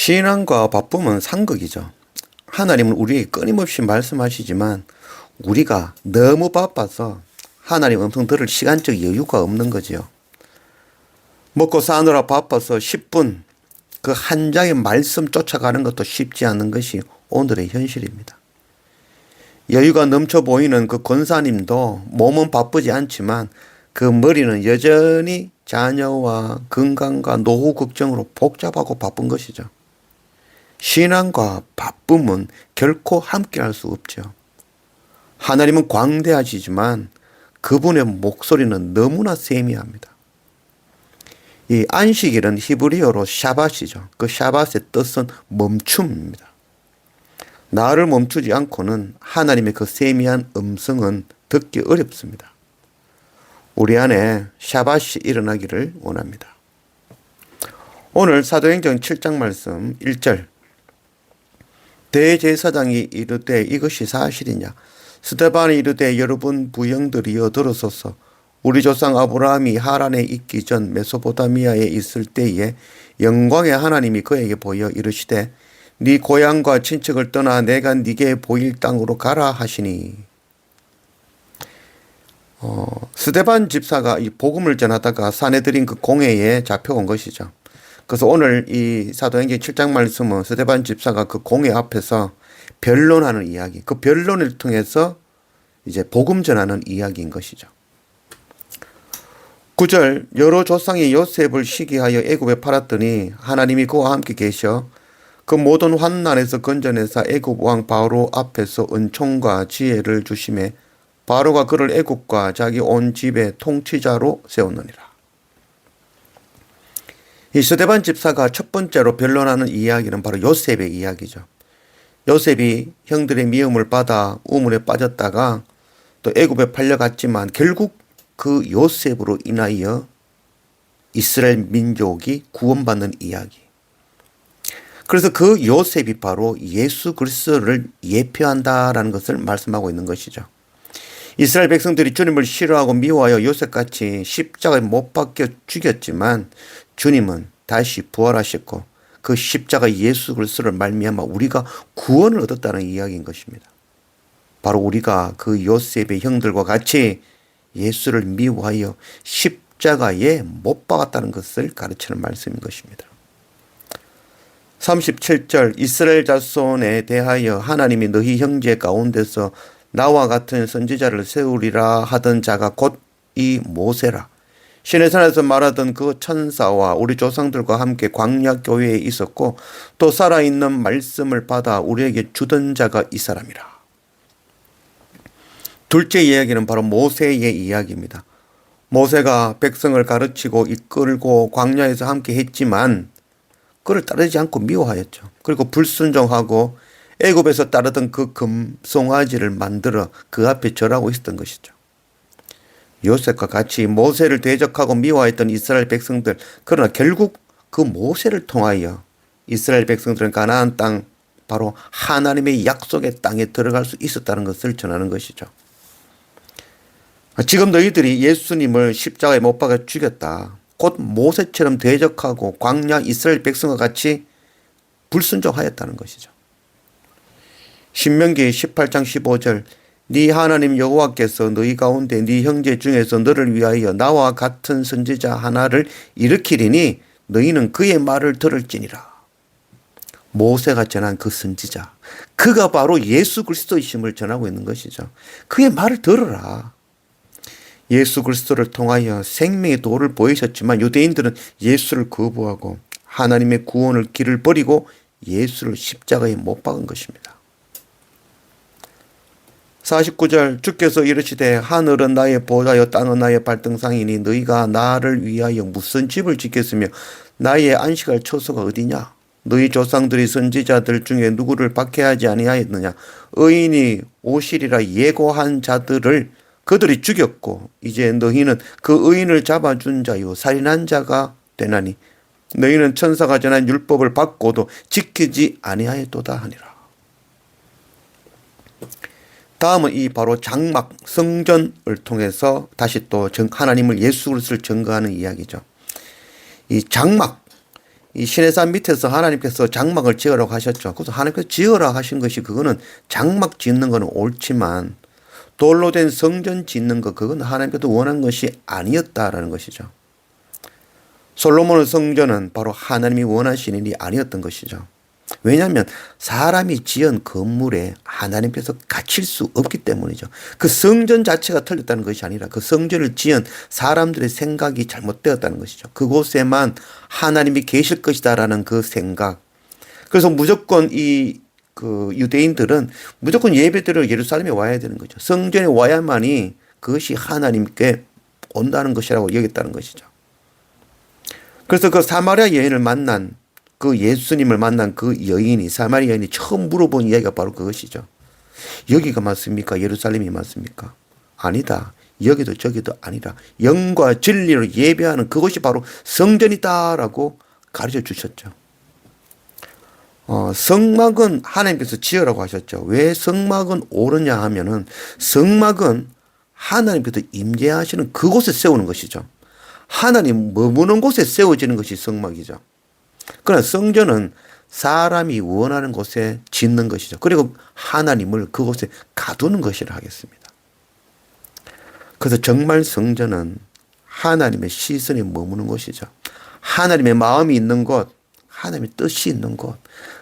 신앙과 바쁨은 상극이죠. 하나님은 우리에게 끊임없이 말씀하시지만 우리가 너무 바빠서 하나님 음성 들을 시간적 여유가 없는 거지요. 먹고 사느라 바빠서 10분 그 한 장의 말씀 쫓아가는 것도 쉽지 않은 것이 오늘의 현실입니다. 여유가 넘쳐 보이는 그 권사님도 몸은 바쁘지 않지만 그 머리는 여전히 자녀와 건강과 노후 걱정으로 복잡하고 바쁜 것이죠. 신앙과 바쁨은 결코 함께할 수 없죠. 하나님은 광대하시지만 그분의 목소리는 너무나 세미합니다. 이 안식일은 히브리어로 샤밧이죠. 그 샤밧의 뜻은 멈춤입니다. 나를 멈추지 않고는 하나님의 그 세미한 음성은 듣기 어렵습니다. 우리 안에 샤밧이 일어나기를 원합니다. 오늘 사도행전 7장 말씀 1절 대제사장이 이르되 이것이 사실이냐 스데반이 이르되 여러분 부형들이여 들으소서 우리 조상 아브라함이 하란에 있기 전 메소포타미아에 있을 때에 영광의 하나님이 그에게 보여 이르시되 네 고향과 친척을 떠나 내가 네게 보일 땅으로 가라 하시니 스데반 집사가 이 복음을 전하다가 사내들인 그 공회에 잡혀온 것이죠. 그래서 오늘 이 사도행전 7장 말씀은 스데반 집사가 그 공회 앞에서 변론하는 이야기, 그 변론을 통해서 이제 복음 전하는 이야기인 것이죠. 9절 여러 조상이 요셉을 시기하여 애굽에 팔았더니 하나님이 그와 함께 계셔 그 모든 환난에서 건져내사 애굽 왕 바로 앞에서 은총과 지혜를 주심에 바로가 그를 애굽과 자기 온 집의 통치자로 세웠느니라. 이 스데반 집사가 첫 번째로 변론하는 이야기는 바로 요셉의 이야기죠. 요셉이 형들의 미움을 받아 우물에 빠졌다가 또 애굽에 팔려갔지만 결국 그 요셉으로 인하여 이스라엘 민족이 구원받는 이야기. 그래서 그 요셉이 바로 예수 그리스도를 예표한다라는 것을 말씀하고 있는 것이죠. 이스라엘 백성들이 주님을 싫어하고 미워하여 요셉같이 십자가에 못 박혀 죽였지만 주님은 다시 부활하셨고 그 십자가 예수 그리스도를 말미암아 우리가 구원을 얻었다는 이야기인 것입니다. 바로 우리가 그 요셉의 형들과 같이 예수를 미워하여 십자가에 못 박았다는 것을 가르치는 말씀인 것입니다. 37절 이스라엘 자손에 대하여 하나님이 너희 형제 가운데서 나와 같은 선지자를 세우리라 하던 자가 곧 이 모세라. 시내산에서 말하던 그 천사와 우리 조상들과 함께 광야 교회에 있었고 또 살아있는 말씀을 받아 우리에게 주던 자가 이 사람이라. 둘째 이야기는 바로 모세의 이야기입니다. 모세가 백성을 가르치고 이끌고 광야에서 함께 했지만 그를 따르지 않고 미워하였죠. 그리고 불순종하고 애굽에서 따르던 그 금송아지를 만들어 그 앞에 절하고 있었던 것이죠. 요셉과 같이 모세를 대적하고 미워했던 이스라엘 백성들, 그러나 결국 그 모세를 통하여 이스라엘 백성들은 가나안 땅, 바로 하나님의 약속의 땅에 들어갈 수 있었다는 것을 전하는 것이죠. 지금 너희들이 예수님을 십자가에 못 박아 죽였다. 곧 모세처럼 대적하고 광야 이스라엘 백성과 같이 불순종하였다는 것이죠. 신명기 18장 15절 네 하나님 여호와께서 너희 가운데 네 형제 중에서 너를 위하여 나와 같은 선지자 하나를 일으키리니 너희는 그의 말을 들을지니라. 모세가 전한 그 선지자, 그가 바로 예수 그리스도이심을 전하고 있는 것이죠. 그의 말을 들으라. 예수 그리스도를 통하여 생명의 도를 보이셨지만 유대인들은 예수를 거부하고 하나님의 구원을 길을 버리고 예수를 십자가에 못 박은 것입니다. 49절 주께서 이르시되 하늘은 나의 보좌여 땅은 나의 발등상이니 너희가 나를 위하여 무슨 집을 짓겠으며 나의 안식할 처소가 어디냐. 너희 조상들이 선지자들 중에 누구를 박해하지 아니하였느냐. 의인이 오시리라 예고한 자들을 그들이 죽였고 이제 너희는 그 의인을 잡아준 자요 살인한 자가 되나니 너희는 천사가 전한 율법을 받고도 지키지 아니하였도다 하니라. 다음은 이 바로 장막 성전을 통해서 다시 또 하나님을 예수 그리스도를 증거하는 이야기죠. 이 장막, 이 시내산 밑에서 하나님께서 장막을 지으라고 하셨죠. 그래서 하나님께서 지으라고 하신 것이 그거는 장막 짓는 거는 옳지만 돌로 된 성전 짓는 거 그건 하나님께서 원한 것이 아니었다라는 것이죠. 솔로몬의 성전은 바로 하나님이 원하시는 일이 아니었던 것이죠. 왜냐하면 사람이 지은 건물에 하나님께서 갇힐 수 없기 때문이죠. 그 성전 자체가 틀렸다는 것이 아니라 그 성전을 지은 사람들의 생각이 잘못되었다는 것이죠. 그곳에만 하나님이 계실 것이다라는 그 생각. 그래서 무조건 그 유대인들은 무조건 예배드리러 예루살렘에 와야 되는 거죠. 성전에 와야만이 그것이 하나님께 온다는 것이라고 여겼다는 것이죠. 그래서 그 사마리아 여인을 만난 그 예수님을 만난 그 여인이 사마리아 여인이 처음 물어본 이야기가 바로 그것이죠. 여기가 맞습니까? 예루살렘이 맞습니까? 아니다. 여기도 저기도 아니라 영과 진리로 예배하는 그것이 바로 성전이다라고 가르쳐 주셨죠. 성막은 하나님께서 지으라고 하셨죠. 왜 성막은 옳으냐 하면은 성막은 하나님께서 임재하시는 그곳에 세우는 것이죠. 하나님 머무는 곳에 세워지는 것이 성막이죠. 그러나 성전은 사람이 원하는 곳에 짓는 것이죠. 그리고 하나님을 그곳에 가두는 것이라 하겠습니다. 그래서 정말 성전은 하나님의 시선에 머무는 곳이죠. 하나님의 마음이 있는 곳, 하나님의 뜻이 있는 곳,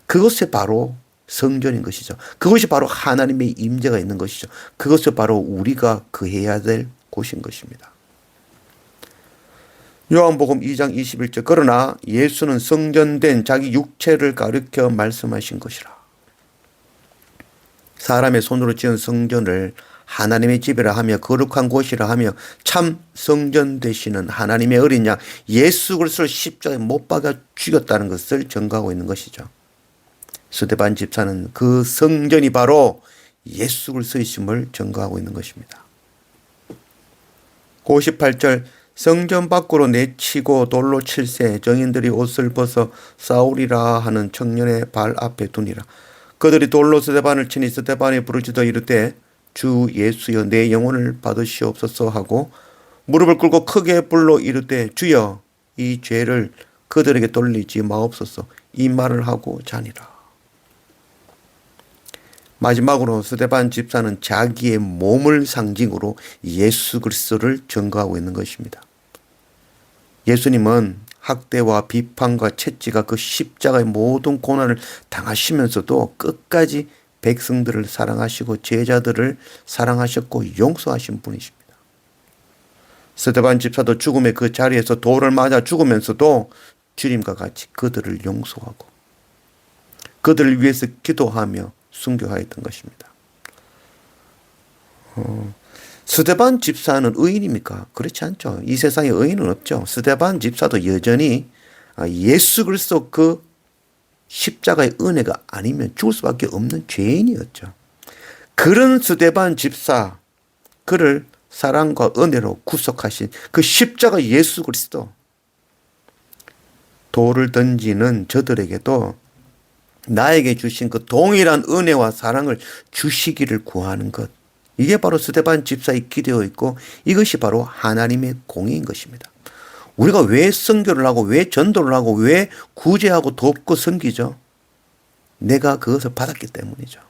그것이 바로 성전인 것이죠. 그것이 바로 하나님의 임재가 있는 것이죠. 그것이 바로 우리가 거해야 될 곳인 것입니다. 요한복음 2장 21절 그러나 예수는 성전된 자기 육체를 가리켜 말씀하신 것이라. 사람의 손으로 지은 성전을 하나님의 집이라 하며 거룩한 곳이라 하며 참 성전 되시는 하나님의 어린 양 예수 그리스도를 십자가에 못 박아 죽였다는 것을 증거하고 있는 것이죠. 스데반 집사는 그 성전이 바로 예수 그리스도이심을 증거하고 있는 것입니다. 58절 성전 밖으로 내치고 돌로 칠세 정인들이 옷을 벗어 싸우리라 하는 청년의 발 앞에 두니라. 그들이 돌로 스데반을 치니 스데반이 부르짖어 이르되 주 예수여 내 영혼을 받으시옵소서 하고 무릎을 꿇고 크게 불러 이르되 주여 이 죄를 그들에게 돌리지 마옵소서 이 말을 하고 자니라. 마지막으로 스데반 집사는 자기의 몸을 상징으로 예수 그리스도를 증거하고 있는 것입니다. 예수님은 학대와 비판과 채찍과 그 십자가의 모든 고난을 당하시면서도 끝까지 백성들을 사랑하시고 제자들을 사랑하셨고 용서하신 분이십니다. 스데반 집사도 죽음의 그 자리에서 돌을 맞아 죽으면서도 주님과 같이 그들을 용서하고 그들을 위해서 기도하며 순교하였던 것입니다. 스데반 집사는 의인입니까? 그렇지 않죠. 이 세상에 의인은 없죠. 스데반 집사도 여전히 예수 그리스도 그 십자가의 은혜가 아니면 죽을 수밖에 없는 죄인이었죠. 그런 스데반 집사, 그를 사랑과 은혜로 구속하신 그 십자가 예수 그리스도, 돌을 던지는 저들에게도 나에게 주신 그 동일한 은혜와 사랑을 주시기를 구하는 것. 이게 바로 스데반 집사의 기도여 있고 이것이 바로 하나님의 공의인 것입니다. 우리가 왜 선교를 하고 왜 전도를 하고 왜 구제하고 돕고 섬기죠? 내가 그것을 받았기 때문이죠.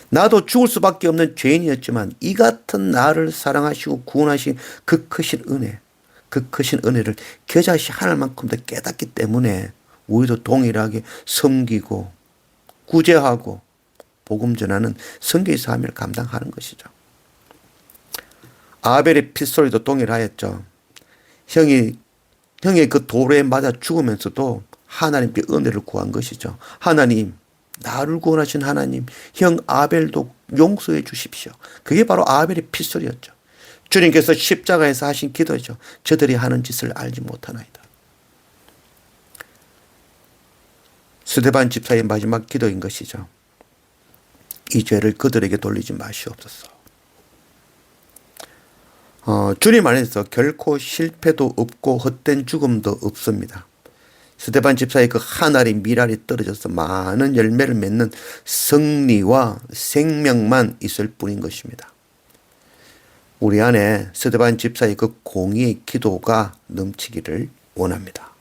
나도 죽을 수밖에 없는 죄인이었지만 이 같은 나를 사랑하시고 구원하신 그 크신 은혜, 그 크신 은혜를 겨자씨 하늘만큼 더 깨닫기 때문에 우리도 동일하게 섬기고 구제하고 복음 전하는 선교의 사명을 감당하는 것이죠. 아벨의 핏소리도 동일하였죠. 형의 그 돌에 맞아 죽으면서도 하나님께 은혜를 구한 것이죠. 하나님, 나를 구원하신 하나님, 형 아벨도 용서해 주십시오. 그게 바로 아벨의 핏소리였죠. 주님께서 십자가에서 하신 기도죠. 저들이 하는 짓을 알지 못하나이다. 스데반 집사의 마지막 기도인 것이죠. 이 죄를 그들에게 돌리지 마시옵소서. 주님 안에서 결코 실패도 없고 헛된 죽음도 없습니다. 스데반 집사의 그 한 알의 밀알이 떨어져서 많은 열매를 맺는 승리와 생명만 있을 뿐인 것입니다. 우리 안에 스데반 집사의 그 공의의 기도가 넘치기를 원합니다.